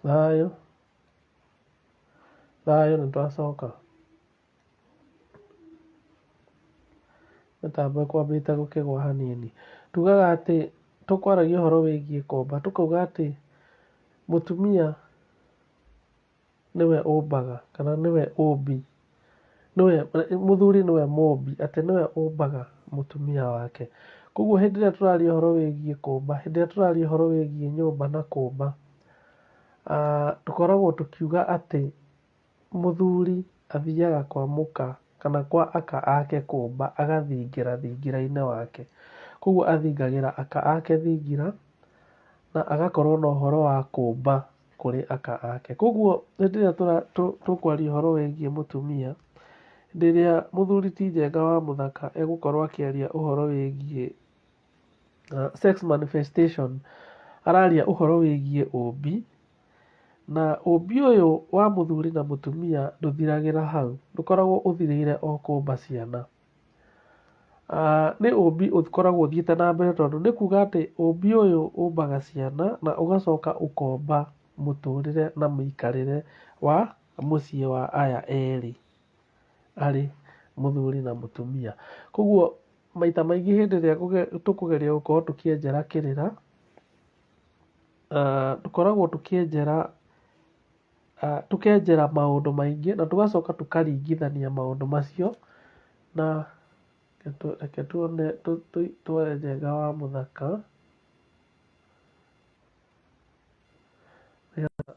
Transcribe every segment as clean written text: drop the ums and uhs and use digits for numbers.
Thayũ nĩtwacoka. Mĩtambo ĩkwambĩte gũkĩgwa hanini. Tugaga atĩ tũkwaragia ũhoro wĩgiĩ kũmba, tũkauga atĩ mũtumia nĩwe ũmbaga kana nĩwe ũmbi, mũthuri nĩwe mũmbi, atĩ nĩwe ũmbaga mũtumia wake. Koguo hĩndĩ ĩrĩa tũraria ũhoro wĩgiĩ kũmba, hĩndĩ ĩrĩa tũraria ũhoro wĩgiĩ nyũmba na kũmba, tũkoragwo tũkiuga atĩ mũthuri athiaga kwa mũka kana kwa aka ake kũmba, agathingĩra thingira-inĩ wake. Koguo athingagĩra aka ake thingira na agakorwo na ũhoro wa kũmba kũrĩ aka ake. Koguo hĩndĩ ĩrĩa tũkwaria ũhoro wĩgiĩ mũtumia, hĩndĩ ĩrĩa mũthuri ti Njenga wa Muthaka egũkorwo akĩaria ũhoro wĩgiĩ sex manifestation, araria ũhoro wĩgiĩ ũmbi, na ũmbi ũyũ wa mũthuri na mũtumia ndũthiragĩra hau, ndũkoragwo ũthirĩire o kũmba ciana. Nĩ ũmbi ũkoragwo ũthiĩte na mbere, tondũ nĩ kuga atĩ ũmbi ũyũ ũmbaga ciana na ũgacoka ũkomba mũtũrĩre na mũikarĩre wa mũciĩ wa aya erĩ, arĩ mũthuri na mũtumia. Koguo maita maingĩ hĩndĩ ĩrĩa tũkũgeria gũkorwo tũkĩenjera Kirira, tũkoragwo tũkenjera maũndũ maingĩ na tũgacoka tũkaringithania maũndũ macio na reke tuone tuoe Njenga wa Muthaka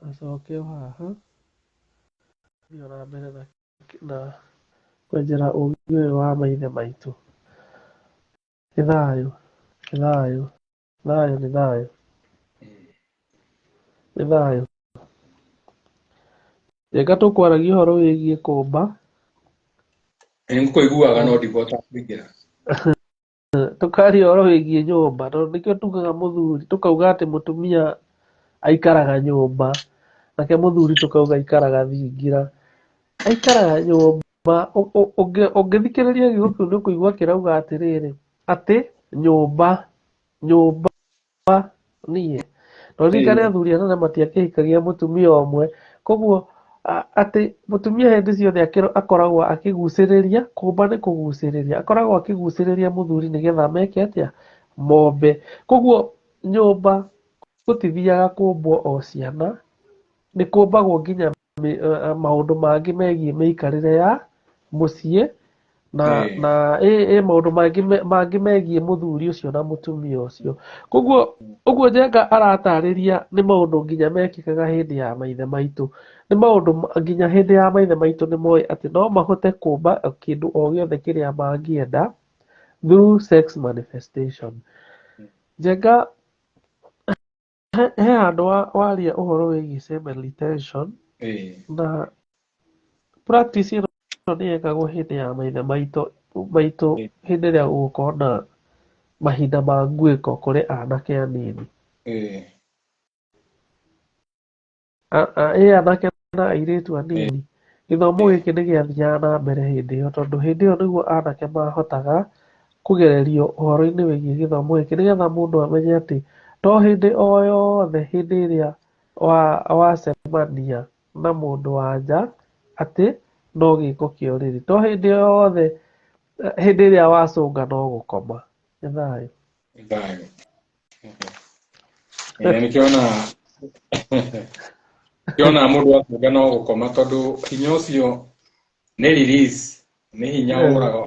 acoke haha thiĩ na mbere na kwenjera ũgĩ ũyũ wa maithe maitũ. Nĩ thayũ, nĩ thayũ, thayũ nĩ thayũ, nĩ thayũ. Njenga tũkwaragia ũhoro wĩgiĩ kũmba. Nĩngũiguaga no ndibota kũingĩra. Tũkaria ũhoro wĩgiĩ nyũmba, tondũ nĩkĩo tugaga mũthuri, tũkauga atĩ mũtumia aikaraga nyũmba, nake mũthuri tũkauga aikaraga thingira. Aikaraga nyũmba, ũngĩthikĩrĩria Gĩgĩkũyũ nĩ ũkũigua kĩrauga atĩrĩrĩ, atĩ nyũmba niĩ. Tondũ ririkana athuri anene matiakĩhikagia mũtumia ũmwe. Koguo atĩ mũtumia hĩndĩ ciothe akoragwo akĩgucĩrĩria, kũmba nĩ kũgucĩrĩria, akoragwo akĩgucĩrĩria mũthuri nĩgetha meke atĩa, mombe. Koguo nyũmba gũtithiaga kũmbwo o ciana, nĩ kũmbagwo nginya maũndũ mangĩ megiĩ mĩikarĩre ya mũciĩ na maũndũ mangĩ megiĩ mũthuri ũcio na mũtumia ũcio. Koguo ũguo Njenga aratarĩria nĩ maũndũ nginya mekĩkaga hĩndĩ ya maithe maitũ. Nĩ maũndũ nginya hĩndĩ ya maithe maitũ nĩ moĩ atĩ no mahote kũmba kĩndũ o gĩothe kĩrĩa mangĩenda through sex manifestation. Njenga he handũ waria ũhoro wĩgiĩ semen retention, na practice ĩno nĩ yekagwo hĩndĩ ya maithe maitũ hĩndĩ ĩrĩa gũgũkorwo na mahinda ma nguĩko kũrĩ anake anini. Anake na airĩtu anini. Gĩthomo gĩkĩ nĩ gĩathiaga na mbere hĩndĩ ĩyo, tondũ hĩndĩ ĩyo nĩguo anake mahotaga kũgererio ũhoro-inĩ wĩgiĩ gĩthomo gĩkĩ, nĩgetha mũndũ amenye atĩ to hĩndĩ o yothe hĩndĩ ĩrĩa wacemania na mũndũ wa nja atĩ no gĩko kĩa ũrĩrĩ, to hĩndĩ yothe hĩndĩ ĩrĩa wacũnga no gũkoma. Nĩ thayũ. Nĩ thayũ. Nĩkĩona mũndũ acũnga no gũkoma, tondũ hinya ũcio nĩ release, nĩ hinya ũraga.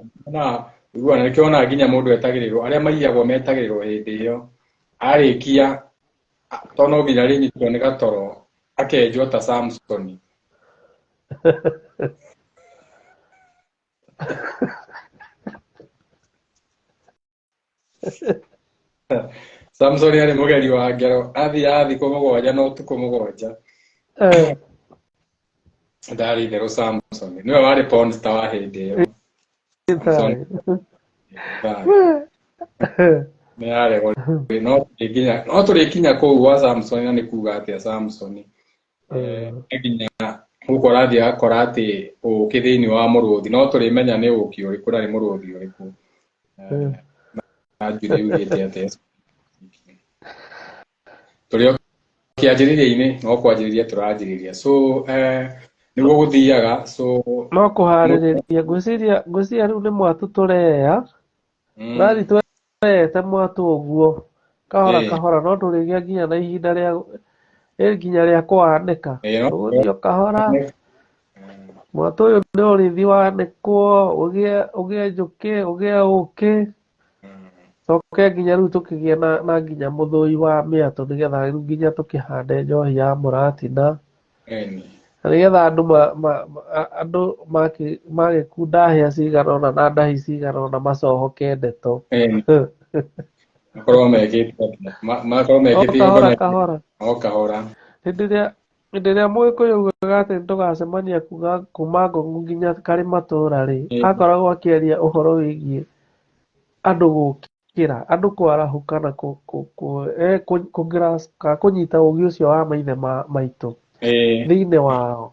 Nĩkĩona nginya mũndũ etagĩrĩrwo, arĩa maiyagwo metagĩrĩrwo hĩndĩ ĩyo, arĩkia to no nginya rĩnyitwo nĩ gatoro, akenjwo ta Samson. Samson arĩ mũgeri wa ngero, athiaga thikũ mũgwanja na ũtukũ mũgwanja. Ndarĩ itherũ Samson, nĩwe warĩ porn star wa hĩndĩ ĩyo. No tũrĩkinya kũu gwa Samson, na nĩ kuga atĩa Samson nginya gũkũ arathiĩ agakora atĩ ũũkĩ thĩinĩ wa mũrũthi, no tũrĩmenya nĩ ũũkĩ ũrĩkũ na nĩ mũrũthi ũrĩkũ. Na Njuri yugĩte atĩa tũrĩ kĩanjĩrĩria-inĩ no kwanjĩrĩria tũranjĩrĩria so nĩguo gũthiaga so no kũharĩrĩria ngwĩciria rĩu nĩ mwatũ tũreya tũrathiĩ tweyete mwatũ ũguo kahora kahora no tũrĩgĩa nginya na ihinda nginya rĩa kũwanĩka tũgũthiĩ kahora mwatũ ũyũ nĩ ũrĩthi wanĩkwo ũgĩe njũkĩ ũgĩe ũkĩ coke nginya rĩu tũkĩgĩe na nginya mũthũi wa mĩatũ nĩgetha rĩu nginya tũkĩhande njohi ya mũratina na nĩgetha andũ magĩkunda hĩa cigana ũna na ndahi cigana ũna macohoke ndeto makorwo mekĩte kahora hĩndĩ ĩrĩa mũgĩkũyũ augaga atĩ nĩtũgacemania kuma Ngong'u nginya Karĩmatũũra-rĩ akoragwo akĩaria ũhoro wĩgiĩ andũ gũkĩra andũ kwarahũka na kũnyita ũgĩ ũcio wa maithe maitũ thĩinĩ wao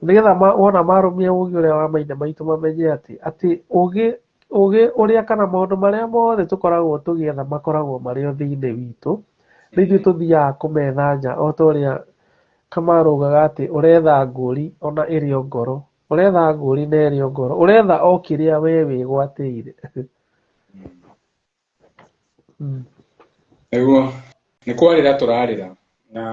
nĩgetha wona marũmia ũgĩ ũrĩa wa maithe maitũ mamenye atĩ ũgĩ ũrĩa kana maũndũ marĩa mothe tũkoragwo tũgĩetha makoragwo marĩ o thĩinĩ witũ na ithuĩ tũthiaga kũmetha nja o ta ũrĩa Kamau augaga atĩ ũretha ngũri ona ĩrĩ o ngoro ũretha ngũri na ĩrĩ o ngoro ũretha o kĩrĩa wee wĩgwatĩire nĩguo nĩ kwarĩra tũrarĩra na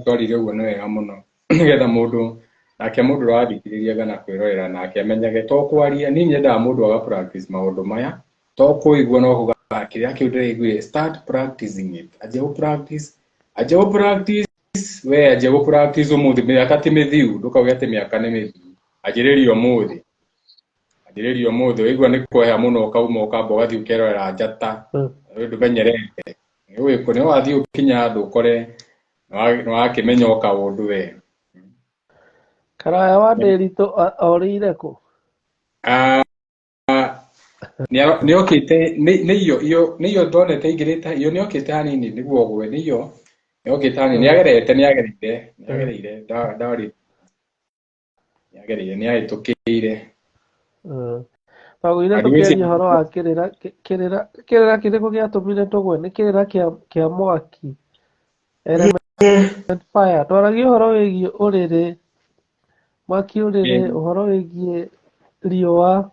twarire ũguo nĩ wega mũno nĩgetha mũndũ nake mũndũ ũrathikĩrĩria kana kwĩrorera nake amenyage to kwaria niĩ nyendaga mũndũ aga practice maũndũ maya to kũigua no kuga kĩrĩa kĩu ndĩraiguire start practicing it anjia gũ practice ũmũthĩ mĩaka ti mĩthiu ndũkauge atĩ mĩaka nĩ mĩthiu anjĩrĩria ũmũthĩ waigua nĩ kweha mũno ũkauma ũkamba ũgathiĩ ũkerorera njata ndũmenyerete nĩ wathiĩ ũkinya handũ ũkore nĩwakĩmenya o kaũndũ we Karaya wa Ndĩritũ orĩire kũ? Nĩokĩte nĩ iyo ndonete ingĩrĩte iyo nĩokĩte hanini nĩguo gwe nĩyo nĩokĩte hanini nĩagereire nĩahĩtũkĩire twagũire tũkĩaria ũhoro wa kĩrĩra kĩrĩkũ gĩatũmire tũgwe nĩ kĩrĩra kĩa mwaki element fire twaragia ũhoro wĩgiĩ ũrĩrĩ mwaki ũrĩrĩ ũhoro wĩgiĩ riũa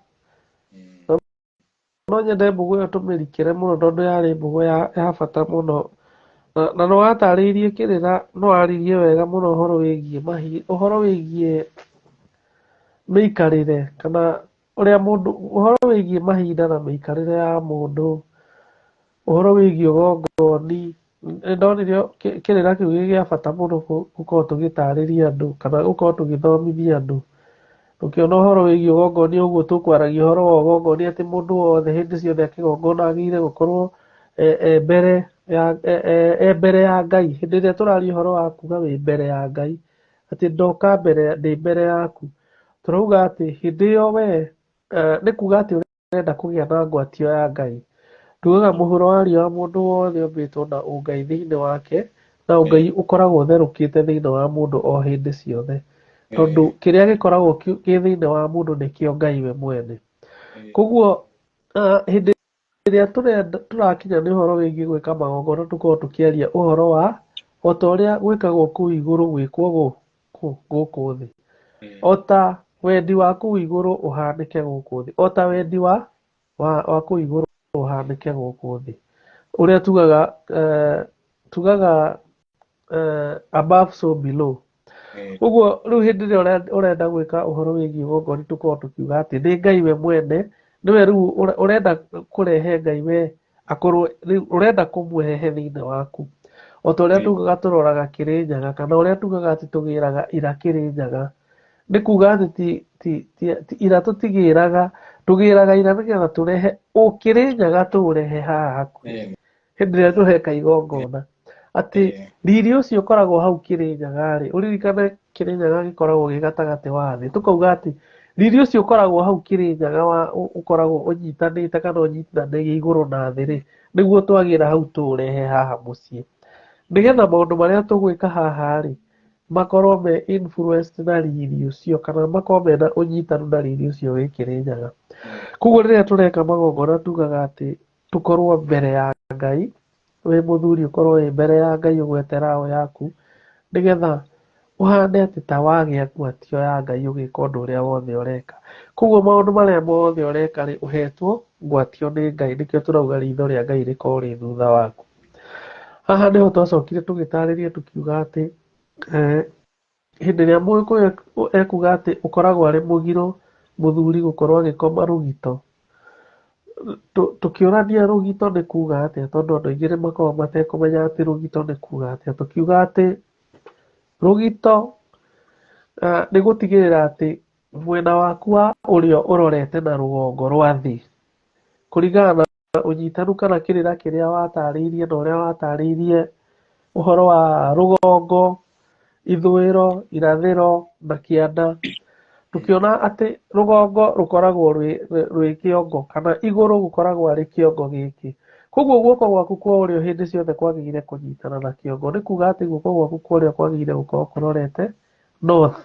no nyende mbũgũ ĩyo tũmĩrikĩre mũno tondũ yarĩ mbũgũ ya bata mũno na no watarĩirie kĩrĩra no waririe wega mũno ũhoro wĩgiĩ mĩikarĩre kana ũrĩa mũndũ ũhoro wĩgiĩ mahinda na mĩikarĩre ya mũndũ ũhoro wĩgiĩ ũgongoni nĩndonire kĩrĩra kĩu gĩ gĩa bata mũno gũkorwo tũgĩtarĩria andũ kana gũkorwo tũgĩthomithia andũ tũkĩona ũhoro wĩgiĩ ũgongoni ũguo tũkwaragia ũhoro wa ũgongoni atĩ mũndũ wothe hĩndĩ ciothe akĩgongona agĩrĩire gũkorwo mbere ya Ngai hĩndĩ ĩrĩa tũraria ũhoro wa kuga wĩ mbere ya Ngai atĩ ndoka ndĩ mbere yaku tũrauga atĩ hĩndĩ ĩyo we nĩ kuga atĩ ũrenda kũgĩa na ngwatio ya Ngai tugaga mũhuro wa riũa mũndũ wothe ombĩtwo na ũngai thĩinĩ wake na ũngai ũkoragwo ũtherũkĩte thĩinĩ wa mũndũ o hĩndĩ ciothe tondũ kĩrĩa gĩkoragwo kĩ thĩinĩ wa mũndũ nĩkĩo Ngai we mwene koguo hĩndĩ ĩrĩa tũrakinya nĩ ũhoro wĩgiĩ gwĩka magongona tũkorwo tũkĩaria ũhoro wa o ta ũrĩa gwĩkagwo kũu igũrũ gwĩkwo gũkũ thĩ o ta wendi wa kũu igũrũ ũhanĩke gũkũ thĩ o ta wendi wa kũu igũrũ ũhanĩke gũkũ thĩ ũrĩa tugaga above so below ũguo rĩu hĩndĩ ĩrĩa ũrenda gwĩka ũhoro wĩgiĩ ũgongoni tũkorwo tũkiuga atĩ nĩ Ngai we mwene nĩwe rĩu ũrenda kũrehe Ngai we akorwo rĩu ũrenda kũmũrehe thĩinĩ waku o ta ũrĩa tugaga tũroraga Kĩrĩnyaga kana ũrĩa tugaga atĩ tũgĩraga ira Kĩrĩnyaga nĩ kuga atĩ ti ira tũtigĩraga tũgĩraga ira nĩgetha tũrehe Kĩrĩnyaga tũũrehe haha hakuhĩ hĩndĩ ĩrĩa tũreka igongona atĩ riri ũcio ũkoragwo hau Kĩrĩnyaga-rĩ ũririkane Kĩrĩnyaga gĩkoragwo gĩ gatagatĩ wa thĩ tũkauga atĩ riri ũcio ũkoragwo hau Kĩrĩnyaga ũkoragwo ũnyitanĩte kana ũnyitanagĩria igũrũ na thĩ-rĩ nĩguo twagĩra hau tũũrehe haha mũciĩ nĩgetha maũndũ marĩa tũgwĩka haha-rĩ makorwo me influenced na riri ũcio kana makorwo mena ũnyitanu na riri ũcio wĩ Kĩrĩnyaga koguo rĩrĩa tũreka magongona tugaga atĩ tũkorwo mbere ya Ngai wĩ mũthuri ũkorwo wĩ mbere ya Ngai ũgwete raũ yaku, nĩgetha ũhane atĩ ta wagĩa ngwatio ya Ngai ũgĩka ũndũ ũrĩa wothe ũreka. Koguo maũndũ marĩa mothe ũreka rĩ, ũhetwo ngwatio nĩ Ngai, nĩkĩo tũrauga ritho rĩa Ngai rĩkorwo rĩ thutha waku. Haha nĩho twacokire tũgĩtarĩria tũkiuga atĩ hĩndĩ ĩrĩa Mũgĩkũyũ ekuga atĩ ũkoragwo arĩ mũgiro mũthuri gũkorwo agĩkoma rũgito, tũkĩũrania rũgito nĩ kuga atĩa, tondũ andũ aingĩ nĩmakoragwo matekũmenya atĩ rũgito nĩ kuga atĩa. Tũkiuga atĩ rũgito nĩ gũtigĩrĩra atĩ mwena waku wa ũrĩo ũrorete na rũgongo rwa thĩ, kũringana na ũnyitanu kana kĩrĩra kĩrĩa watarĩirie na ũrĩa watarĩirie ũhoro wa rũgongo, ithũĩro, irathĩro na kĩanda. Tũkĩona atĩ rũgongo rũkoragwo rwĩ kĩongo, kana igũrũ gũkoragwo arĩ kĩongo gĩkĩ. Koguo guoko gwaku kwa ũrĩo hĩndĩ ciothe kwagĩrĩire kũnyitana na kĩongo. Nĩ kuga atĩ guoko gwaku kwa ũrĩo kwagĩrĩire gũkorwo kũrorete north.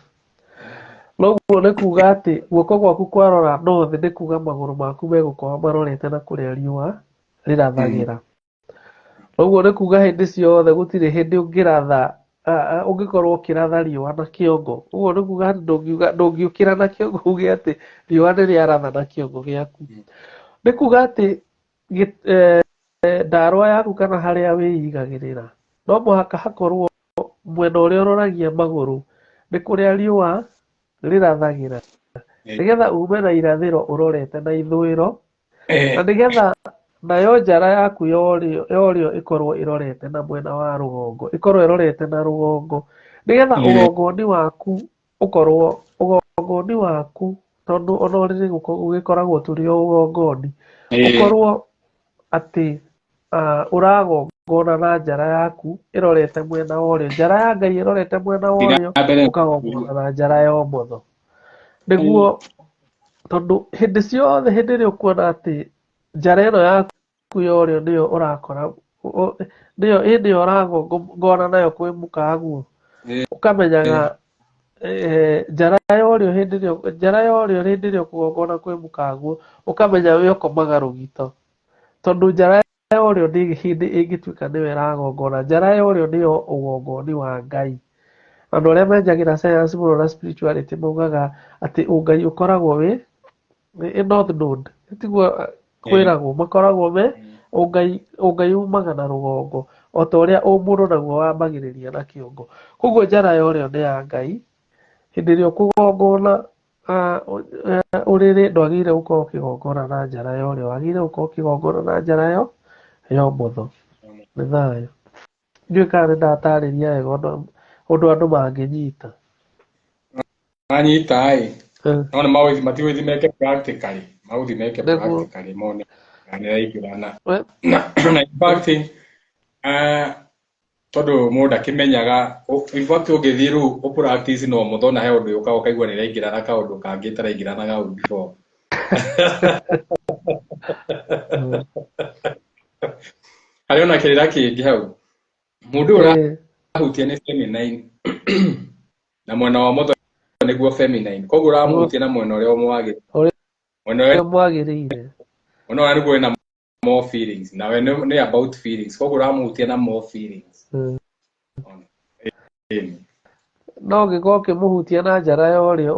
Noguo nĩ kuga atĩ guoko gwaku kwarora north, nĩ kuga magũrũ maku megũkorwo marorete na kũrĩa riũa rĩrathagĩra. Noguo nĩ kuga hĩndĩ ciothe gũtirĩ hĩndĩ ũngĩratha ũngĩkorwo ũkĩratha riũa na kĩongo. Ũguo nĩ kuga atĩ ndũngĩũkĩra na kĩongo uge atĩ riũa nĩ rĩaratha na kĩongo gĩaku. Nĩ kuga atĩ ndarwa yaku kana harĩa wĩigagĩrĩra no mũhaka hakorwo mwena ũrĩa ũroragia magũrũ nĩ kũrĩa riũa rĩrathagĩra, nĩgetha ume na irathĩro ũrorete na ithũĩro, na nĩgetha nayo njara yaku ya ũrĩo ĩkorwo ĩrorete na mwena wa rũgongo, ĩkorwo ĩrorete na rũgongo, nĩgetha ũgongoni waku ũkorwo ũgongoni waku, tondũ ona ũrĩrĩ gũgĩkoragwo tũrĩ o ũgongoni, ũkorwo atĩ ũragongona na njara yaku ĩrorete mwena wa ũrĩo. Njara ya Ngai ĩrorete mwena wa ũrĩo, ũkagongona na njara ya ũmotho. Nĩguo tondũ hĩndĩ ciothe hĩndĩ ĩrĩa ũkuona atĩ njara ĩno yaku ya ũrĩo nĩyo ũrakora nĩyo ũragongona nayo kwĩ mũkaguo, ũkamenyaga njara ya ũrĩo hĩndĩ ĩrĩa ũkũgongona kwĩ mũkaguo, ũkamenya wĩ ũkomaga rũgito, tondũ njara ya ũrĩo ndĩrĩ hĩndĩ ĩngĩtuĩka nĩyo ĩragongona. Njara ya ũrĩo nĩyo ũgongoni wa Ngai. Andũ arĩa menjagĩra science mũno na spirituality maugaga atĩ ũngai ũkoragwo wĩ north node, tiguo kwĩragwo, makoragwo me ũngai umaga na rũgongo, o ta ũrĩa ũmũndũ naguo wambagĩrĩria na kĩongo. Koguo njara ya ũrĩo nĩ ya Ngai. Hĩndĩ ĩrĩa ũkũgongona ũrĩrĩ ndwagĩrĩire gũkorwo ũkĩgongona na njara ya ũrĩo, wagĩrĩire gũkorwo ũkĩgongona na njara ya ũmotho. Nĩ thayũ. Ndiũĩ kana nĩ ndatarĩria wega ũndũ andũ mangĩnyita. Manyita no nĩ maũndũ matigũthiĩ meke practically, maũndũ meke practically mone nĩ raingĩrana na in fact tondũ mũndũ akĩmenyaga in fact ũngĩthiĩ rĩu ũ practice no mũthona na he ũndũ ũkaga ũkaigua nĩ raingĩrana kaũndũ kangĩ taraingĩrana hau before. Harĩ ona kĩrĩra kĩngĩ hau, mũndũ ũrahutia nĩ feminine na mwena wa ũmotho nĩguo feminine, koguo ũramuhutia na mwena ũrĩa mwagĩrĩire, mwena ũrĩa nĩguo wĩna more feelings, na we nĩ about feelings, koguo ũramuhutia na more feelings. No ũngĩkorwo ũkĩmũhutia na njara ya ũrĩo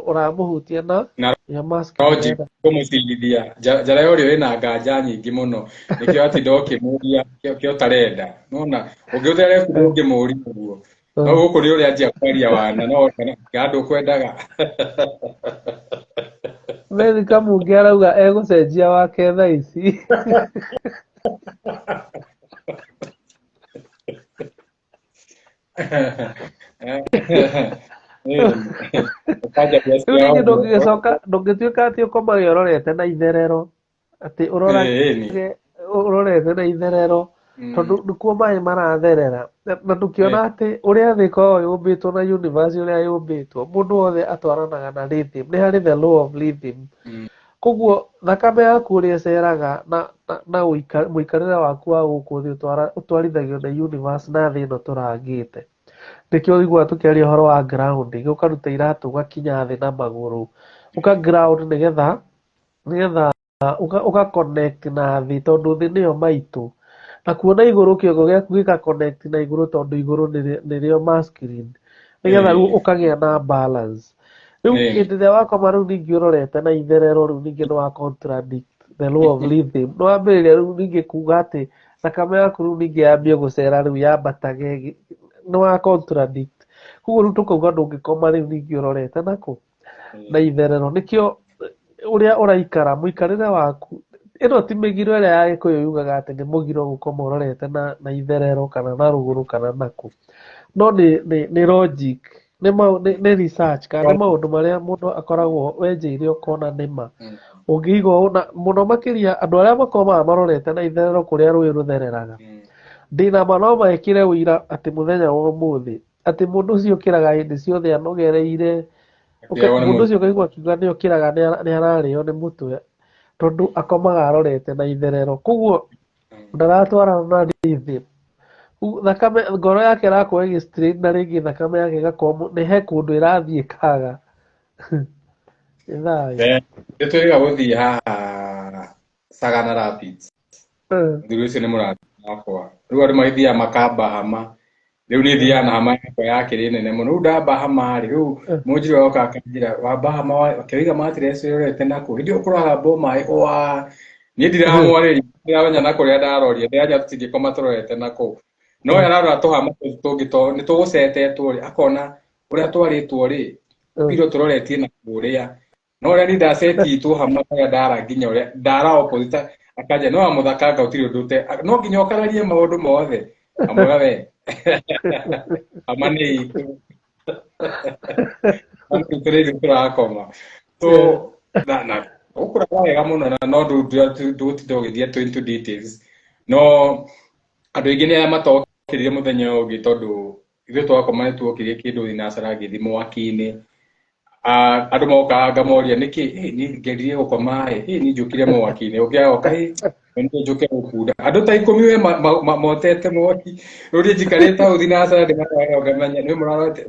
ũramũhutia na masculine, kũmũcirithia njara ya ũrĩo ĩna nganja nyingĩ mũno, nĩkĩo atinda ũkĩmũria kĩo tarenda, nona ũngĩũthere kuo ũngĩmũria ũguo no gũkũ nĩ ũrĩa anjia kwaria wana no andũ kwendaga. Mary Kamunge arauga egũcenjia wake thaa ici. Rĩu ningĩ ndũngĩtuĩka atĩ ũkomaga ũrorete na itherero, atĩ ũrorete na itherero, tondũ nĩkuo maĩ maratherera, na tũkĩona atĩ ũrĩa thĩ ĩkoragwo yũmbĩtwo na universe ũrĩa yũmbĩtwo, mũndũ wothe atwaranaga na rhythm, nĩ harĩ the law of rhythm. Koguo thakame yaku ũrĩa ĩceraga na mũikarĩre waku wa gũkũ thĩ ũtwarithagio na universe na thĩ ĩno tũrangĩte. Nĩkĩo ũiguaga tũkĩaria ũhoro wa grounding, ũkaruta iratũ ũgakinya thĩ na magũrũ, ũka ground nĩgetha ũga connect na thĩ, tondũ thĩ nĩyo maitũ. na kuona igũrũ kĩongo gĩaku gĩka connect na igũrũ tondũ igũrũ nĩrĩo masculine nĩgetha rĩu ũkagĩa na balance rĩu hĩndĩ ĩrĩa wakoma rĩu ningĩ ũrorete na itherero rĩu ningĩ nĩ wa contradict the law of rhythm nĩ wambĩrĩria rĩu ningĩ kuga atĩ thakame yaku rĩu ningĩ yambie gũcera rĩu yambatage nĩ wa contradict koguo rĩu tũkauga ndũngĩkoma rĩu ningĩ ũrorete nakũ na itherero nĩkĩo ũrĩa ũraikara mũikarĩre waku ĩno ti mĩgiro ĩrĩa ya Gĩkũyũ yugaga atĩ nĩ mũgiro gũkoma ũrorete na itherero kana na rũgũrũ kana nakũ no nĩ logic nĩ research kana nĩ maũndũ marĩa mũndũ akoragwo wenjeire ũkona nĩma ũngĩiga ũũ na mũno makĩria andũ arĩa makomaga marorete na itherero kũrĩa rũĩ rũthereraga ndĩnama no mekĩre ũira atĩ mũthenya wa ũmũthĩ atĩ mũndũ ũcio ũkĩraga hĩndĩ ciothe anogereire mũndũ ũcio ũkaigua akiuga nĩ okĩraga nĩ ararĩo nĩ mũtwe tondũ akomaga arorete na itherero koguo ndaratwarana na rhythm thakame ngoro yake ĩrakorwo ĩgĩ-strain na rĩngĩ thakame yake ĩgakorwo nĩ he kũndũ ĩrathiĩ ĩkaga nĩtwĩrĩga gũthiĩ haha Sagana Rapids thuri ũcio nĩ mũrata wakwa rĩu andũ magĩthiaga makamba hama rĩu nĩ thiaga na hama yakwa yakĩrĩ nene mũno rĩu ndamba hama rĩ rĩu mũnjirũ oka akanjĩra wamba hama wakĩiga matiresi ũrorete nakũ hĩndĩ ĩyo ũkoraga mbo maĩ niĩ ndiramwarĩria ndiramenya na kũrĩa ndarorire ndĩranja tũtingĩkoma tũrorete nakũ no ararora tũhama tũngĩ nĩ tũgũcetetwo rĩ akona ũrĩa twarĩtwo rĩ piro tũroretie na kũrĩa no ũrĩa ni ndaceti tũhama kũrĩa ndara nginya ũrĩa ndara opposite akanja no Muthaka gautirĩ ũndũ no nginya ũkararie maũndũ mothe amwĩra we hama nĩ itũ tũrĩrĩ tũrakoma na ũkũraga wega mũno na no ndũgũtinda ũgĩthiĩ into details no andũ aingĩ nĩ arĩa matokĩrire mũthenya ũyũ ũngĩ tondũ ithuĩ twakoma nĩ tuokĩrie kĩndũ thinacara ngĩthi mwaki-inĩ andũ mokaga ngamoria nĩkĩ niĩ ngeririe gũkoma niĩ njũkire mwaki-inĩ ũngĩ agoka nĩ njũke gũkunda andũ ta 10 we motete mwaki rĩu niĩ njikarĩte hau thinacara ndĩmatwara ngamenya nĩ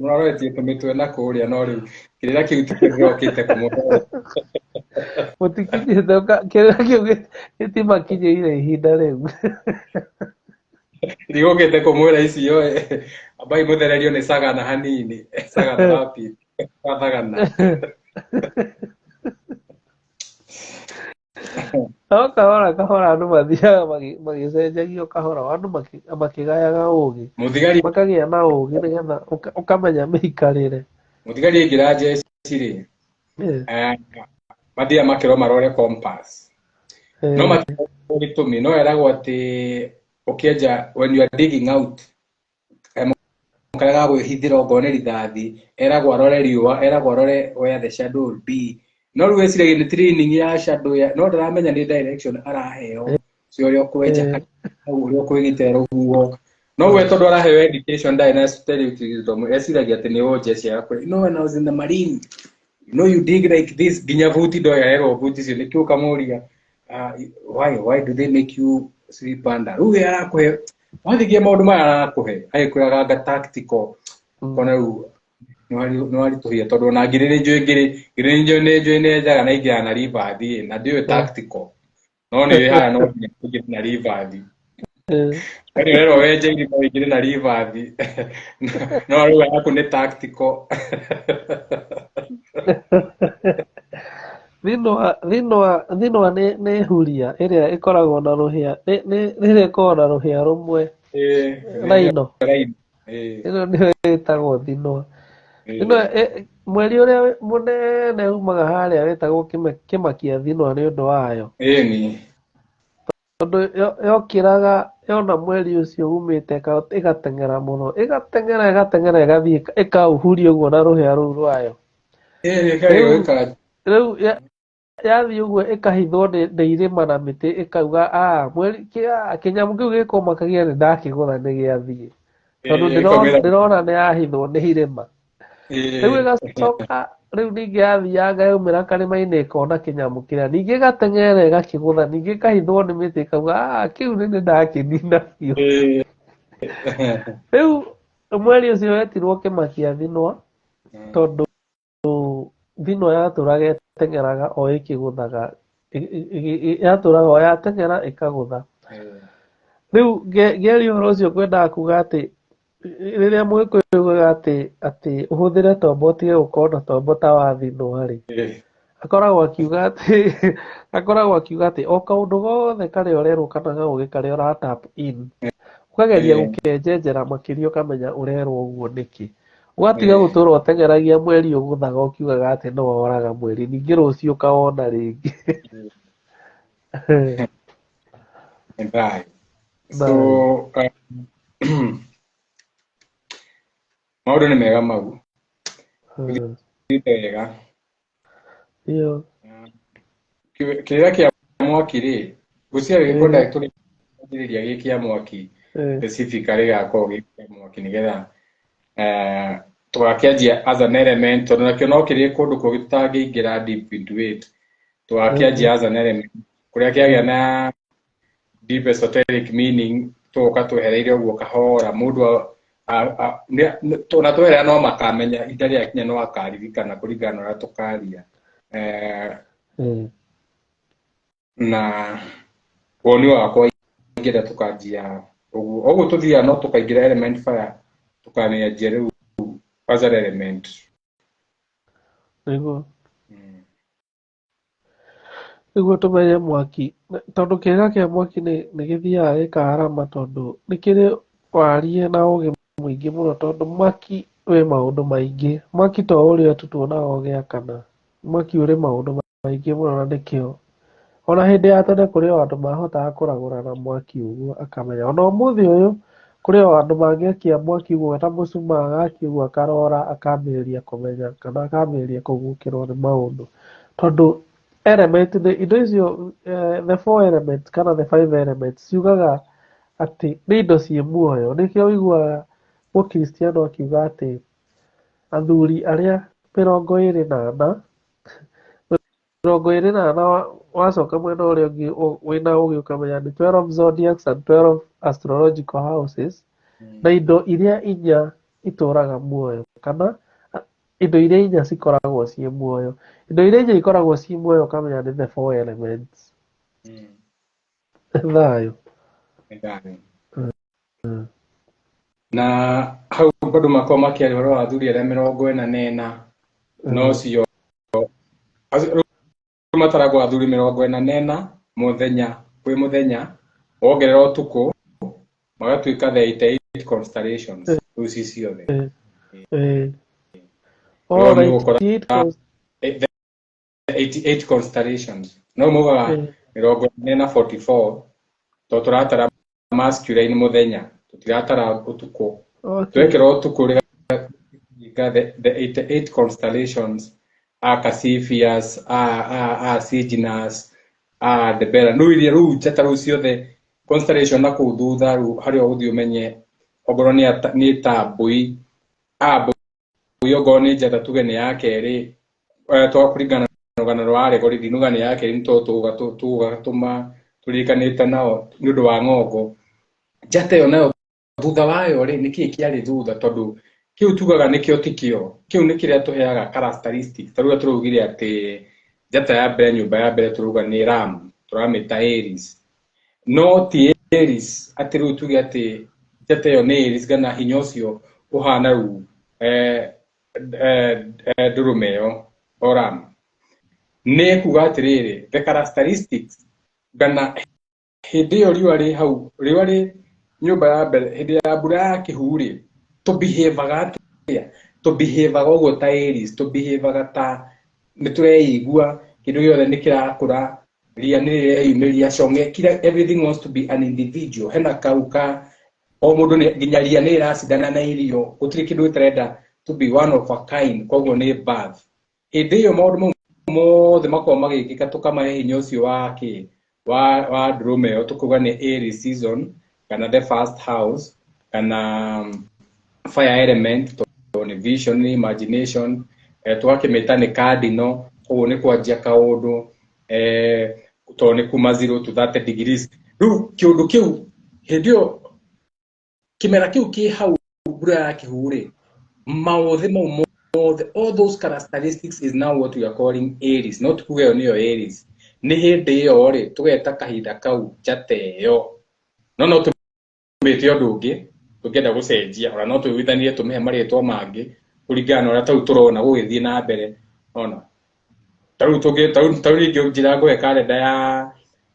mũraroretie tũmĩtwe na kũrĩa no rĩu kĩrĩra kĩu ti kĩrokĩte kũmũrora mũtikinyĩte kĩrĩra kĩu gĩtimakinyĩire ihinda rĩu ndigũkĩte kũmwĩra icio ambai mũthererio nĩ Sagana hanini Sagana Rapids Thagana no kahora kahora andũ mathiaga magĩcenjagio kahora andũ makĩgayaga ũgĩ makagĩa na ũgĩ nĩgetha ũkamenya mĩikarĩre mũthigari aingĩra jeshi rĩ mathiaga makĩrwo marore compass no matĩrwo gĩtũmi no eragwo atĩ ũkĩenja when you are digging out karĩa ga gwĩhithĩra okorwo nĩ rithathi eragwo arore riũa eragwo arore where the shadow will be no rĩu eciragia nĩ training ya shadow no ndaramenya nĩ direction araheo cio ũrĩa ũkwenja ũrĩa ũkwĩgitĩra rũhuho no we tondũ araheo education ndarĩ na stereotype eciragia atĩ nĩ jeshi yakũrĩ no when I was in the marine you dig like this nginya buti ndoyaerwo buti icio nĩkĩo ũkamũria why do they make you sleep under rĩu arakũhe wathigia maũndũ maya arakũhe agĩkwĩraga anga tactical kona rĩu nĩ waritũhia tondũ ona ngirĩrĩ njũĩ nĩ njaga na ingĩra na rivathi na ndiũĩ tactical no nĩ wĩhara no nginya ingĩre na rivathi nĩ wĩrwo wenjeire no ingĩre na rivathi no rĩu yaku nĩ tactical Thinwa nĩ huria ĩrĩa ĩkoragwo na rũhĩa rĩrĩa ĩkoragwo na rũhĩa rũmwe raino ĩno nĩyo ĩtagwo thinwa mweri ũrĩa mũnene umaga harĩa wĩtagwo kĩmakia thinwa nĩ ũndũ wayo tondũ yokĩraga yona mweri ũcio umĩte ĩgateng'era mũno ĩgateng'era ĩgathiĩ ĩkaũhuria ũguo na rũhĩa rũu rwayo rĩu yathiĩ ũguo ĩkahithwo nĩ irĩma na mĩtĩ ĩkauga kĩnyamũ kĩu gĩkũmakagia nĩ ndakĩgũtha nĩ gĩathiĩ tondũ ndĩrona nĩ yahithwo nĩ irĩma rĩu ĩgacoka rĩu ningĩ yathianga yaumĩra karĩma-inĩ ĩkona kĩnyamũ kĩrĩa ningĩ ĩgateng'era ĩgakĩgũtha ningĩ ĩkahithwo nĩ mĩtĩ ĩkauga kĩu nĩ ndakĩnina biũ rĩu mweri ũcio wetirwo kĩmakia thinwa tondũ thinwa yatũraga ĩteng'eraga o ĩkĩgũthaga yatũraga o yateng'era ĩkagũtha Rĩu ngĩaria ũhoro ũcio ngwendaga kuga atĩ rĩrĩa Mũgĩkũyũ augaga atĩ ũhũthĩre tombo ũtige gũkorwo na tombo ta wa thĩ-ĩno-rĩ, akoragwo akiuga atĩ o kaũndũ gothe karĩa ũrerwo kana gaũgĩ karĩa ũra tap in ũkageria gũkenjenjera makĩria ũkamenya ũrerwo ũguo nĩkĩ. Ũgatiga gũtũra ũteng'eragia mweri ũgũthaga ũkiugaga atĩ no woraga mweri, ningĩ rũciũ ũkawona rĩngĩ. Right. So, maũndũ nĩ mega mau. Wega. Kĩrĩra kĩa mwaki-rĩ, ngwĩciria gĩkwenda tũrĩkĩrĩria gĩ kĩa mwaki specifically gĩgakorwo gĩ kĩa mwaki nĩgetha tũgakĩanjia as an element, tondũ nakĩo no kĩrĩ kũndũ kũngĩ tũtangĩingĩra deep into it. Tũgakĩanjia as an element kũrĩa kĩagĩa na deep esoteric meaning, tũgoka twehereire ũguo kahora, mũndũ na tweherera no makamenya ihinda rĩakinya no akaririkana kũringana na ũrĩa tũkaria. Na woni wakwa ingĩenda tũkanjia ũguo tũthiaga no tũkaingĩra element fire tũkanyanjia rĩu as an element. Nĩguo tũmenye mwaki, tondũ kĩrĩra kĩa mwaki nĩ gĩthiaga gĩkaarama tondũ nĩ kĩrĩ wariĩ na ũũgĩ mũingĩ mũno, tondũ mwaki wĩ maũndũ maingĩ. Mwaki to ũrĩa tu tuonaga ũgĩakana, mwaki ũrĩ maũndũ maingĩ mũno, na nĩkĩo ona hĩndĩ ya tene kũrĩ o andũ mahotaga kũragũra na mwaki ũguo akamenya. Ona ũmũthĩ ũyũ kũrĩ o andũ mangĩakia mwaki ũguo ta mũcumaa agakia ũguo akarora akambĩrĩria kũmenya kana akambĩrĩria kũgũkĩrwo nĩ maũndũ, tondũ element indo icio the 4 elements kana the 5 elements ciugaga atĩ nĩ indo ciĩ muoyo. Nĩkĩo ũiguaga Mũkristiano akiuga atĩ athuri arĩa 24 wacoka mwena ũrĩa ũngĩ wĩna ũgĩ ũkamenya nĩ 12 zodiacs and 12 astrological houses, na indo iria 4 itũraga muoyo, kana indo iria 4 cikoragwo ciĩ muoyo. Indo iria 4 ikoragwo ciĩ muoyo ũkamenya nĩ the 4 elements. Thayũ. Na hau bado makao makĩaria ũhoro wa athuri arĩa 44 no cio mataragwo athuri 44 mũthenya kwĩ mũthenya, wongerera ũtukũ magatuĩka the 88 constellations. Rĩu ci ciothe 88 constellations no mugaga 44 to turatara masculine mũthenya, tutiratara ũtukũ. Twekera ũtukũ the 88 constellations Cassiopeias, Cygnus, the Bella. No iria rĩu njata rĩu ciothe constellation na kũu thutha rĩu harĩa ũgũthiĩ ũmenye okorwo nĩ ta mbũi okorwo nĩ njata tuge nĩ ya kerĩ, twakũringana na rũgano rwa allegory ndinuga nĩ ya kerĩ, nĩ tondũ tũgatũma tũrĩkanĩte nao nĩ ũndũ wa ng'ongo. Njata ĩyo nayo thutha wayo rĩ nĩkĩĩ kĩarĩ thutha, tondũ kĩu tugaga nĩkĩo tikĩo, kĩu nĩ kĩrĩa tũheaga characteristics. Tarĩu tũraugire atĩ njata ya mbere, nyũmba ya mbere tũrauga nĩ Ram, tũramĩta Aries, no ti Aries atĩ rĩu tuge atĩ njata ĩyo nĩ Aries kana hinya ũcio ũhana rĩu ndũrũme ĩyo o Ram. Nĩ kuga atĩrĩrĩ the characteristics kana hĩndĩ ĩyo riũa rĩ hau, riũa rĩ nyũmba ya mbere hĩndĩ ya mbura ya kĩhu rĩ, tũbihevaga ũguo ta Aries, tũbihevaga ta nĩ tũreigua, kĩndũ gĩothe nĩ kĩrakũra, ria nĩ rĩreyumĩria, cong'e, everything wants to be an individual. Hena kauka o mũndũ nginya ria nĩ rĩracindana na irio, gũtirĩ kĩndũ gĩtarenda to be one of a kind, koguo nĩ birth. Hĩndĩ ĩyo maũndũ mau mothe makorwo magĩkĩka, tũkamahe hinya ũcio wa ndũrũme ĩyo, tũkauga nĩ Aries season kana the first house kana fire element, ni vision, ni imagination, tugakĩmĩta nĩ cardinal, koguo nĩ kwanjia kaũndũ, tondũ nĩ kuma 0 to 30 degrees. Rĩu kĩũndũ kĩu hĩndĩ ĩyo kĩmera kĩu kĩ hau mbura ya kĩhu rĩ, maũthĩ mau mothe, all those characteristics is now what we are calling Aries. No tukuge ĩyo nĩyo Aries, nĩ hĩndĩ ĩyo rĩ tũgeta kahinda kau njata ĩyo, no tumite undu ungi tukienda gucenjia ona no twithanie tumehe maritwa mangi kuringana ora tau turona gugithie na mbere ona tau ringi njira nguhe kalenda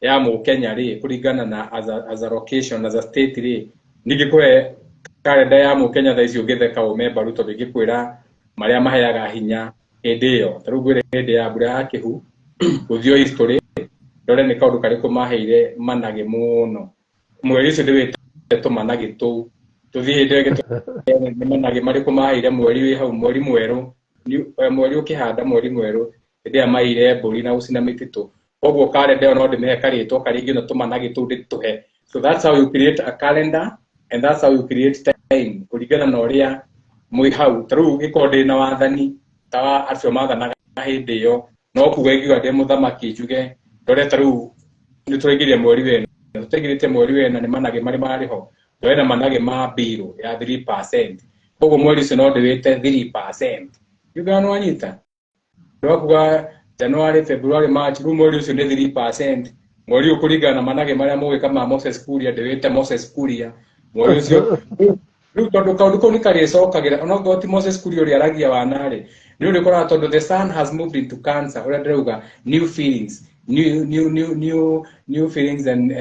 ya Mukenya ri kuringana na as a location as a state ri ningikuhe kalenda ya Mukenya thaa ici ungitheka umembaru tondu ngikwira maria maheaga hinya hindi iyo tau ngwire hindi ya mbura ya kihu guthio history rore ni kaundu kariku maheire manage muno mweri ucio ndiwite tumanage tuu tuthie hindi ni manage mariku maheire mweri wi hau mweri mweru mweri ukihanda mweri mweru hindi ya maheire mburi na gucina mititu koguo kalenda iyo no ndimihe karitwa karingi no tumanage tuu ndituhe. So that's how you create a calendar and that's how you create time kuringana na uria mwi hau taru gikondi na wathani tawa acio mathanaga hindi iyo no kuga igiwa ndi muthamaki njuge rore taru ni turaingirie mweri wena tutaingirite mweri wena ni manage mari mariho twena manage ma biro ya 3%. Koguo mweri ucio no ndiwite 3%. Ugano wanyita kuga January, February, March mweri ucio ni 3%. Mweri ukuringana manage maria mwika ma Moses Kuria ndiwite Moses Kuria mweri ucio riu tondu kaundu kau ni karicokagira ona ngo ti Moses Kuria uri aragia wanari ni uri kora tondu the sun has moved into Cancer uri ndirauga new feelings new feelings and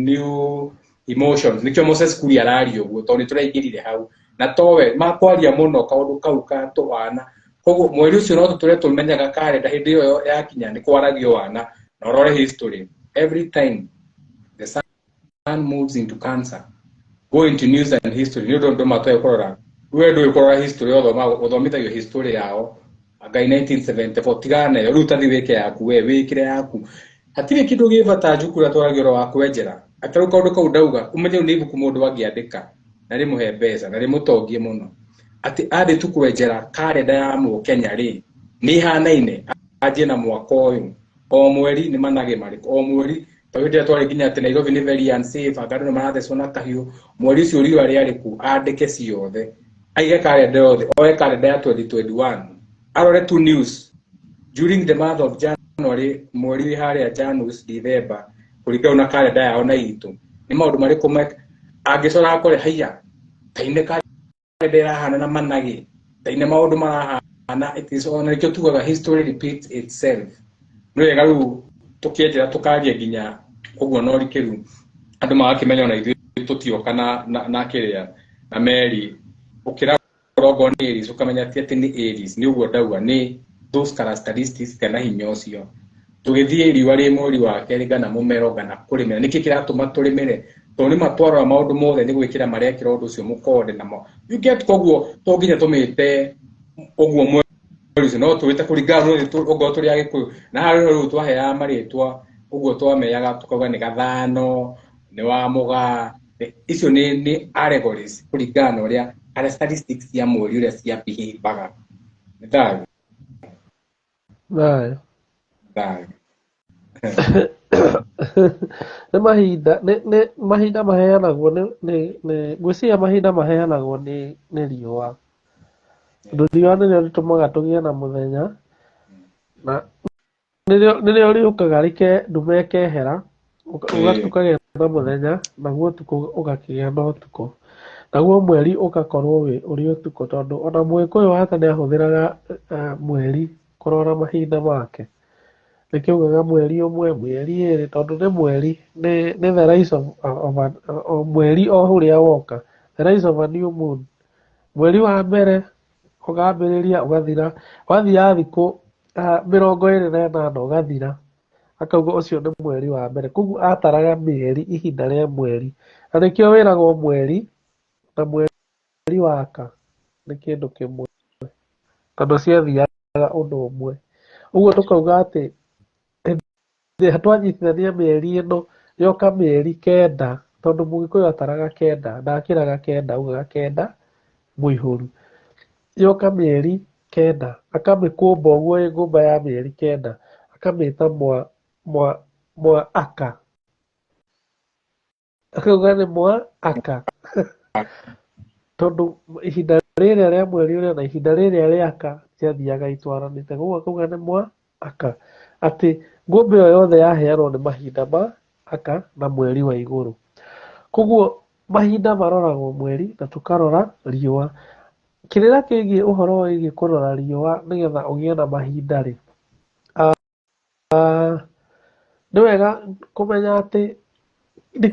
new emotions nikio Moses Kuria arario guo tondu turaingirire hau na towe makwaria muno kaundu kau ka tuwana koguo mweri ucio no tutule tumenyaga kalenda hindi iyo yakinya ni kwaragio wana na urore history every time the sun moves into Cancer go into news and history you don't matter korora we do korora history uthomithagio history yao agai 1974 tigana yo ruta thiweke yaku we wikire yaku hatire kindu givata Njuku ra twaragiro wa kwenjera ataru kaundu kau ndauga umenye ni ibuku mundu wangiandika na rimuhe mbeca na rimutongie muno ati ade tu kwenjera kalenda ya Mukenya ri ni hanaine aje na mwaka uyu o mweri ni manage mariko o mweri tawite twari ginya ati Nairobi ni very unsafe agaro marathecwo na kahiu mweri ucio riu ari ariku andike ciothe aige kalenda yothe oe kalenda ya 2021 arore tu news during the month of January mweri wi haria January December kuringana na kalenda yao na itu ni maundu mariku angicora akore haiya taine kalenda irahana na manage taine maundu marahana it is on nikio tugaga history repeats itself no wega riu tukienjera tukaria nginya koguo no rikiru andu magakimenya na ithuĩ tutioka na kiria na meri ukira rogo ni Aries ukamenya ati ni Aries ni uguo ndauga ni those characteristics kana hinya ucio tugithie riwa ri mweri wa keri kana mumero kana kurimira niki kiratuma turimire to ni matwaro maundu mothe ni gwikira marekira undu ucio mukonde namo you get koguo to nginya tumite uguo mweri ucio no tuwite kuringana uguo turi agikuyu na hari riu twahea maritwa uguo twameyaga tukauga ni gathano ni wa muga icio ni allegories kuringana uria statistics ya mweri uria cia behave baga ni thayo nĩ mahinda maheanagwo nĩ ngwĩciria mahinda maheanagwo nĩ riũa tondũ riũa nĩrĩo rĩtũmaga tũgĩe na mũthenya na nĩrĩo rĩũkaga ndume ĩkehera ũkagĩa na mũthenya naguo ũtukũ ũgakĩgĩa na ũtukũ naguo mweri ũgakorwo ũrĩ ũtukũ tondũ ona Mũgĩkũyũ wa tene ahũthĩraga mweri kũrora mahinda make nĩkĩugaga mweri ũmwe mweri ĩrĩ tondũ nĩ mweri nĩ the rise of mweri o ũrĩa woka the rise of a new moon mweri wa mbere ũkambĩrĩria ũgathira wathiaga thikũ 28 ũgathira akauga ũcio nĩ mweri wa mbere koguo ataraga mĩeri ihinda rĩa mweri na nĩkĩo wĩragwo mweri na mweri waka nĩ kĩndũ kĩmwe tondũ ciathiaga ũndũ ũmwe ũguo tũkauga atĩ twanyitithania mĩeri ĩno yoka mĩeri 9 tondũ Mũgĩkũyũ ataraga 9 ndakĩraga 9 augaga 9 mũihũru yoka mĩeri 9 akamĩkũmba ũguo ĩ ngũmba ya mĩeri 9 akamĩta mwa aka akauga nĩ mwa aka tondũ ihinda rĩrĩa rĩa mweri ũrĩa na ihinda rĩrĩa rĩa aka ciathiaga itwaranĩte koguo akauga nĩ mwa aka atĩ ngũmba ĩyo yothe yaheanwo nĩ mahinda ma aka na mweri wa igũrũ koguo mahinda maroragwo mweri na tũkarora riũa. Kĩrĩra kĩgiĩ ũhoro wĩgiĩ kũrora riũa nĩgetha ũgĩe na mahinda rĩ, nĩ wega kũmenya atĩ nĩ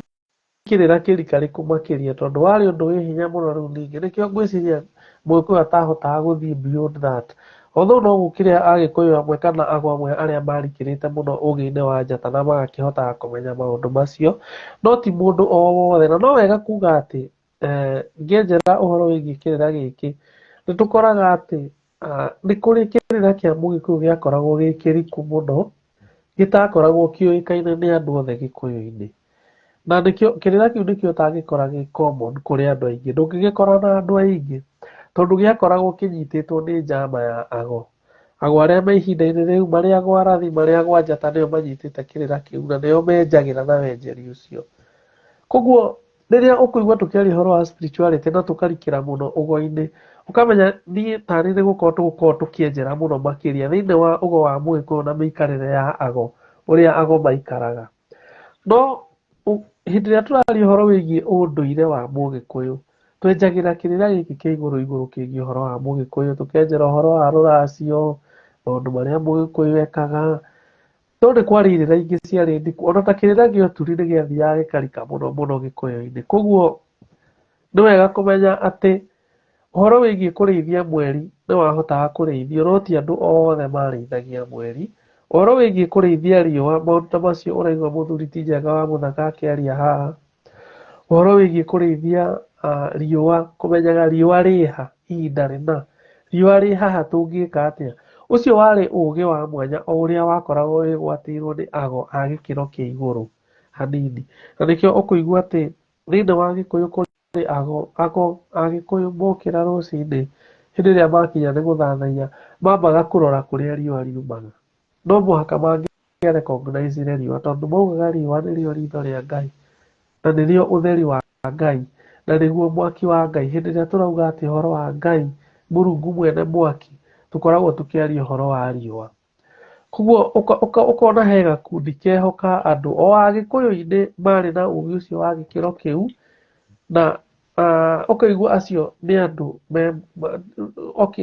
kĩrĩra kĩrikarĩku makĩria, tondũ warĩ ũndũ wĩ hinya mũno rĩu ningĩ, nĩkĩo ngwĩciria Mũgĩkũyũ atahotaga gũthiĩ beyond that. Although no gũkĩrĩ Agĩkũyũ amwe kana Agũ amwe arĩa marikĩrĩte mũno ũgĩ-inĩ wa njata na magakĩhotaga kũmenya maũndũ macio, no ti mũndũ o wothe, na no wega kuga atĩ ngĩenjera ũhoro wĩgiĩ kĩrĩra gĩkĩ, nĩ tũkoraga atĩ nĩ kũrĩ kĩrĩra kĩa Mũgĩkũyũ gĩakoragwo gĩ kĩriku mũno, gĩtakoragwo kĩũĩkaine nĩ andũ othe Gĩkũyũ-inĩ. Na nĩkĩo kĩrĩra kĩu nĩkĩo ũtangĩkora gĩ common kũrĩ andũ aingĩ, ndũngĩgĩkora na andũ aingĩ, tondũ gĩakoragwo kĩnyitĩtwo nĩ njama ya Agũ. Agũ arĩa me ihinda-inĩ rĩu marĩ Agũ arathi, marĩ Agũ a njata nĩo manyitĩte kĩrĩra kĩu na nĩo menjagĩra na wenjeri ũcio. Koguo rĩrĩa ũkũigua tũkĩaria ũhoro wa spirituality na tũkarikĩra mũno ũgo-inĩ, ũkamenya niĩ tani nĩ gũkorwo tũkĩenjera mũno makĩria thĩinĩ wa ũgo wa Mũgĩkũyũ na mĩikarĩre ya Agũ, ũrĩa Agũ maikaraga. No hĩndĩ ĩrĩa tũraria ũhoro wĩgiĩ ũndũire wa Mũgĩkũyũ, twenjagĩra kĩrĩra gĩkĩ kĩa igũrũ kĩgiĩ ũhoro wa Mũgĩkũyũ, tũkenjera ũhoro wa rũracio, maũndũ marĩa Mũgĩkũyũ ekaga. No nĩ kwarĩ irĩra ingĩ ciarĩ ndiku, ona ta kĩrĩra gĩa ũturi nĩ gĩathiaga gĩkarika mũno mũno Gĩkũyũ-inĩ. Koguo nĩ wega kũmenya atĩ ũhoro wĩgiĩ kũrĩithia mweri nĩ wahotaga kũrĩithio, no ti andũ othe marĩithagia mweri. Ũhoro wĩgiĩ kũrĩithia riũa, maũndũ ta macio ũraigua mũthuri ti Njenga wa Muthaka akĩaria haha. Ũhoro wĩgiĩ kũrĩithia riũa, kũmenyaga riũa rĩha ihinda rĩna, riũa rĩ haha tũngĩka atĩa. Ũcio warĩ ũgĩ wa mwanya o ũrĩa wakoragwo wĩgwatĩirwo nĩ Agũ a gĩkĩro kĩa igũrũ hanini. Na nĩkĩo ũkũigua atĩ thĩinĩ wa Gĩkũyũ kũrĩ Agũ a Gĩkũyũ mokĩra rũcinĩ, hĩndĩ ĩrĩa makinya nĩ gũthathaiya, mambaga kũrora kũrĩa riũa riumaga. No mũhaka mangĩrecognize riũa, tondũ maugaga riũa nĩrĩo ritho rĩa Ngai, na nĩrĩo ũtheri wa Ngai, na nĩguo mwaki wa Ngai. Hĩndĩ ĩrĩa tũrauga atĩ ũhoro wa Ngai, Mũrungu mwene mwaki, tũkoragwo tũkĩaria ũhoro wa riũa. Koguo ũkona he gakundi kehoka andũ o Agĩkũyũ-inĩ marĩ na ũgĩ ũcio wa gĩkĩro kĩu, na ũkaigua acio nĩ andũ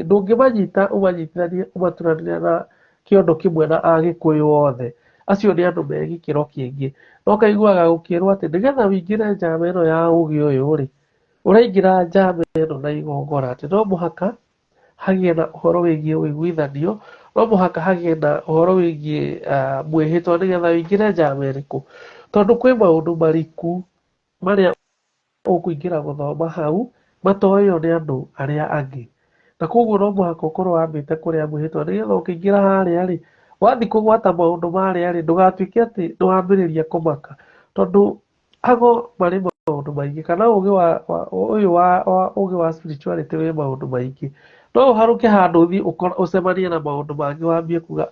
ndũngĩmanyita ũmanyitithanie ũmaturanĩre na kĩondo kĩmwe na Agĩkũyũ othe. Acio nĩ andũ me gĩkĩro kĩngĩ. No ũkaiguaga gũkĩrwo atĩ nĩgetha ũingĩre njama ĩno ya ũgĩ ũyũ rĩ, ũraingĩra njama ĩno na igongora, atĩ no mũhaka hagĩe na ũhoro wĩgiĩ ũiguithanio, no mũhaka hagĩe na ũhoro wĩgiĩ mwĩhĩtwa nĩgetha ũingĩre njama ĩrĩkũ. Tondũ kwĩ maũndũ mariku marĩa ũkũingĩra gũthoma hau matoĩo nĩ andũ arĩa angĩ, na koguo no mũhaka ũkorwo wambĩte kũrĩa mwĩhĩtwa nĩgetha ũkĩingĩra harĩa rĩ, wathiĩ kũgwata maũndũ marĩa rĩ, ndũgatuĩke atĩ nĩ wambĩrĩria kũmaka, tondũ Agũ marĩ maũndũ maingĩ, kana ũgĩ wa spirituality wĩ maũndũ maingĩ. No ũharũke handũ ũthiĩ ũcemanie na maũndũ mangĩ wambie kuga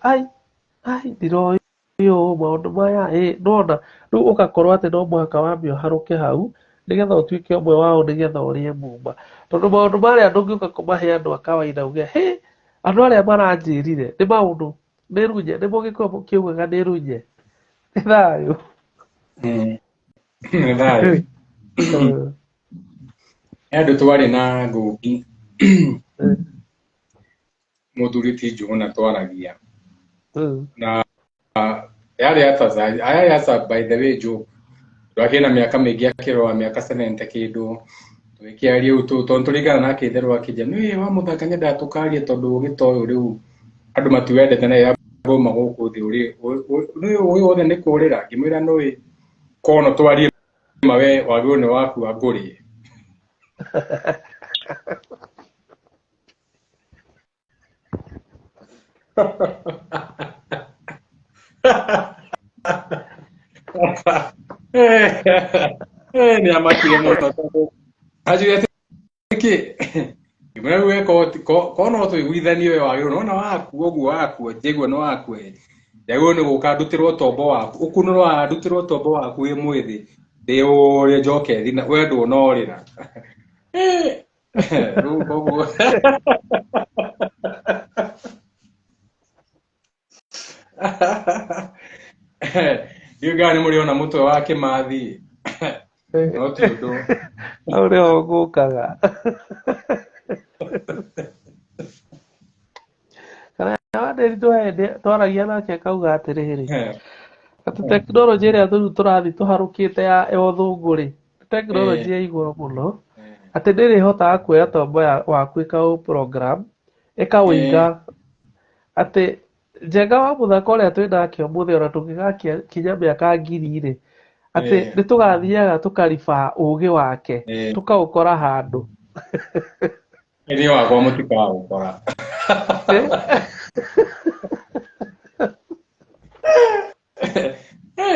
ndiroĩ maũndũ maya, nona rĩu ũgakorwo atĩ no mũhaka wambie ũharũke hau nĩgetha ũtuĩke ũmwe wao, nĩgetha ũrĩe muma. Tondũ maũndũ marĩa ndũngĩũka kũmahe andũ a kawaida uge andũ arĩa maranjĩrire nĩ maũndũ nĩ runye, nĩ Mũgĩkũyũ kiugaga nĩ runye. Nĩ thayũ. Nĩ thayũ. Andũ twarĩ na ngũngi mũthuri ti Njuku na twaragia, na yarĩ asa by the way Njuku akĩna mĩaka mĩingĩ akĩrora mĩaka 70 kĩndũ twĩkĩaria ũũ tondũ tũringana nake itherũ akĩnja nĩ wa Muthaka nyendaga tũkarie tondũ ũgĩ ta ũyũ rĩu andũ matiwendete na yagoma gũkũ thĩ ũyũ wothe nĩ kũrĩra. Ngĩmwĩra nũĩ kono twarie mawe wagĩrĩirwo nĩ wakua ngũrĩe. Nĩ amakire mũno tondũ anjũria atĩ ngĩmwĩra rĩu korwo no tũiguithanie we wagĩrĩirwo nona waku ũguo waku njĩguo nĩ waku njagĩrĩirwo nĩ gũka ndutĩrwo tombo waku ũkunũrwo ndutĩrwo tombo waku wĩ mwĩthĩ ndĩ ũrĩa njoke thina we ndũnorĩra. Rĩu koguo ndiũĩ nĩ mũrĩona mũtwe wa Kĩmathi no ti ũndũ hau nĩho ngũkaga. Kana Wanderi twaragia nake akauga atĩrĩrĩ, atĩ tekinoronjĩ ĩrĩa rĩu tũrathiĩ tũharũkĩte ya ũthũngũ rĩ, tekinoronjĩ ya igũrũ mũno, atĩ ndĩrĩ hotaga kuoya tombo waku ĩkaũ program ĩkawĩiga, atĩ Njenga wa Muthaka ũrĩa twĩ nake ũmũthĩ ona tũngĩgakinya mĩaka ngiri rĩ, atĩ nĩ tũgathiaga tũkariba ũũgĩ wake tũkaũkora handũ. Nĩ wakwa mũtikawũkora.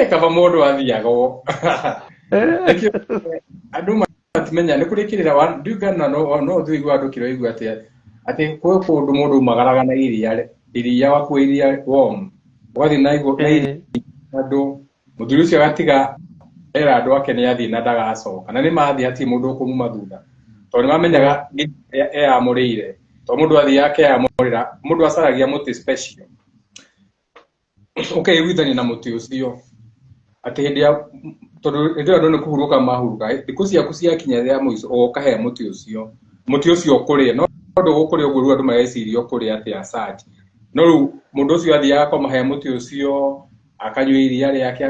Kaba mũndũ athiaga andũ matimenya nĩ kũrĩ Kirira ndiugana no ũthũigua andũ kĩroigua atĩ kwĩ kũndũ mũndũ umagaraga na iria wakuo iria warm ũgathiĩ na iria andũ mũthuri ũcio agatiga era andũ ake nĩ athiĩ na ndagacoka na nĩ mathiĩ hatirĩ mũndũ ũkũmuma thutha tondũ nĩ mamenyaga eyamũrĩire tondũ mũndũ athiĩ yake eyamũrĩra mũndũ acaragia mũtĩ special ũkeiguithania na mũtĩ ũcio atĩ hĩndĩ ya tondũ andũ nĩ kũhurũka mahuruka thikũ ciaku ciakinya ya mũico ũkahe mũtĩ ũcio ũkũrĩa no ndũgũkũrĩa ũguo rĩu andũ mareciria ũkũrĩa atĩa search no rĩu mũndũ ũcio athiĩ agakomahe mũtĩ ũcio akanyua iria rĩake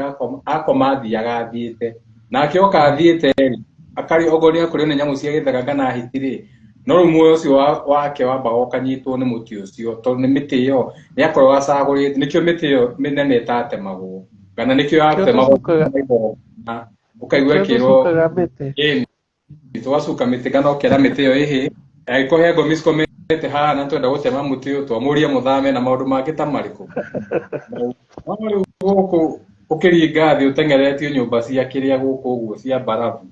akoma athiaga athiĩte nake oka athiĩte akarĩ ogoria kũrĩa nĩ nyamũ cia gĩthaka kana hitirĩ no rĩu muoyo ũcio wake wambaga ũkanyitwo nĩ mũtĩ ũcio tondũ nĩ mĩtĩ ĩyo nĩ akorwo acagũrĩte nĩkĩo mĩtĩ ĩyo mĩnene ĩtatemagwo kana nĩkĩo yatemagwo ũkaigua kĩrwo tũgacuka mĩtĩ kana ũkera mĩtĩ ĩyo ĩhĩ angĩkorwo he ngomi cikomete haha na twenda gũtema mũtĩ ũyũ twamũrie mũthame na maũndũ mangĩ ta marĩkũ rĩu gũkũ ũkĩringa thĩ ũteng'eretio nyũmba cia kĩrĩa gũkũ ũguo cia mbarabu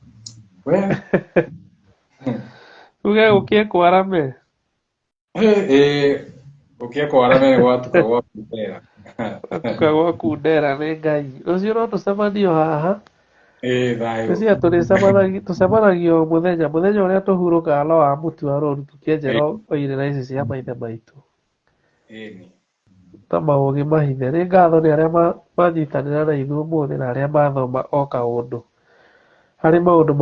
uge gũkie kwarame gũkie kwarame nĩ gwatuka gwa kundera gwatuka gwa kundera nĩ Ngai rũciũ no tũcemanio haha tũcemanagia o mũthenya ũrĩa tũhurũkaga no wa mũtua rũru tũkĩenjera oirĩra ici cia maithe maitũ ta maũgĩ mahithe nĩ ngatho nĩ arĩa manyitanĩra na ithuĩ ũmũthĩ na arĩa mathoma o kaũndũ harĩ maũndũ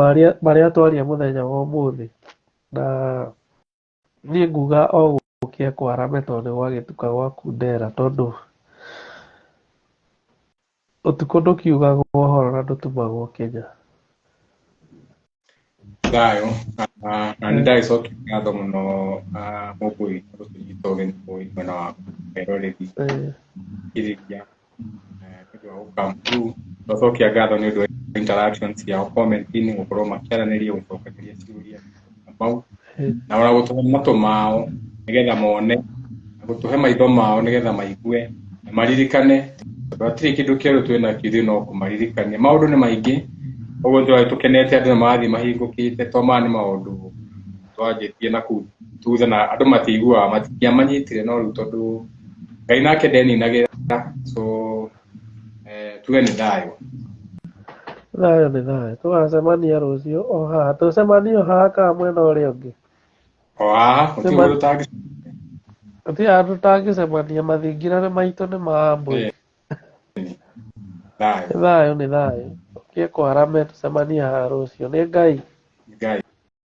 marĩa twaria mũthenya wa ũmũthĩ na niĩ nguga o gũkie kwarame tondũ gwagĩtuka gwa kundera tondũ ũtukũ ndũkiugagwo ũhoro na ndũtumagwo Kenya. Thayũ na nĩ ndagĩcokia ngatho mũno mũmbui gũtũnyita ũgeni kũu mwena wa Nairobi Kirira nĩũndũ wa gũka rĩu tũcokia ngatho nĩ ũndũ wa interactions ciao comment-inĩ gũkorwo makĩaranĩria gũcokanĩria ciũria Kamau na ona gũtũhe matũ mao nĩgetha mone na gũtũhe maitho mao nĩgetha maigue na maririkane hatirĩ kĩndũ kĩerũ twĩna kĩũthĩ no kũmaririkania maũndũ nĩ maingĩ ũguo tũkenete andũ marathiĩ mahingũkĩte to maya nĩ maũndũ twanjĩtie na kũu thutha na andũ matiiguaga matiamanyitire no rĩu tondũ Ngai nake ndeninagĩra so tuge nĩ thayũ nĩ thayũ tũgacemania rũciũ o haha tũcemanie haha kana mwena ũrĩa ũngĩ o haha gũtirĩ handũ tũtangĩcemania mathingira maitũ nĩ ma mbũri nĩ thayũ gũkie kwarame tũcemanie haha rũciũ nĩ Ngai.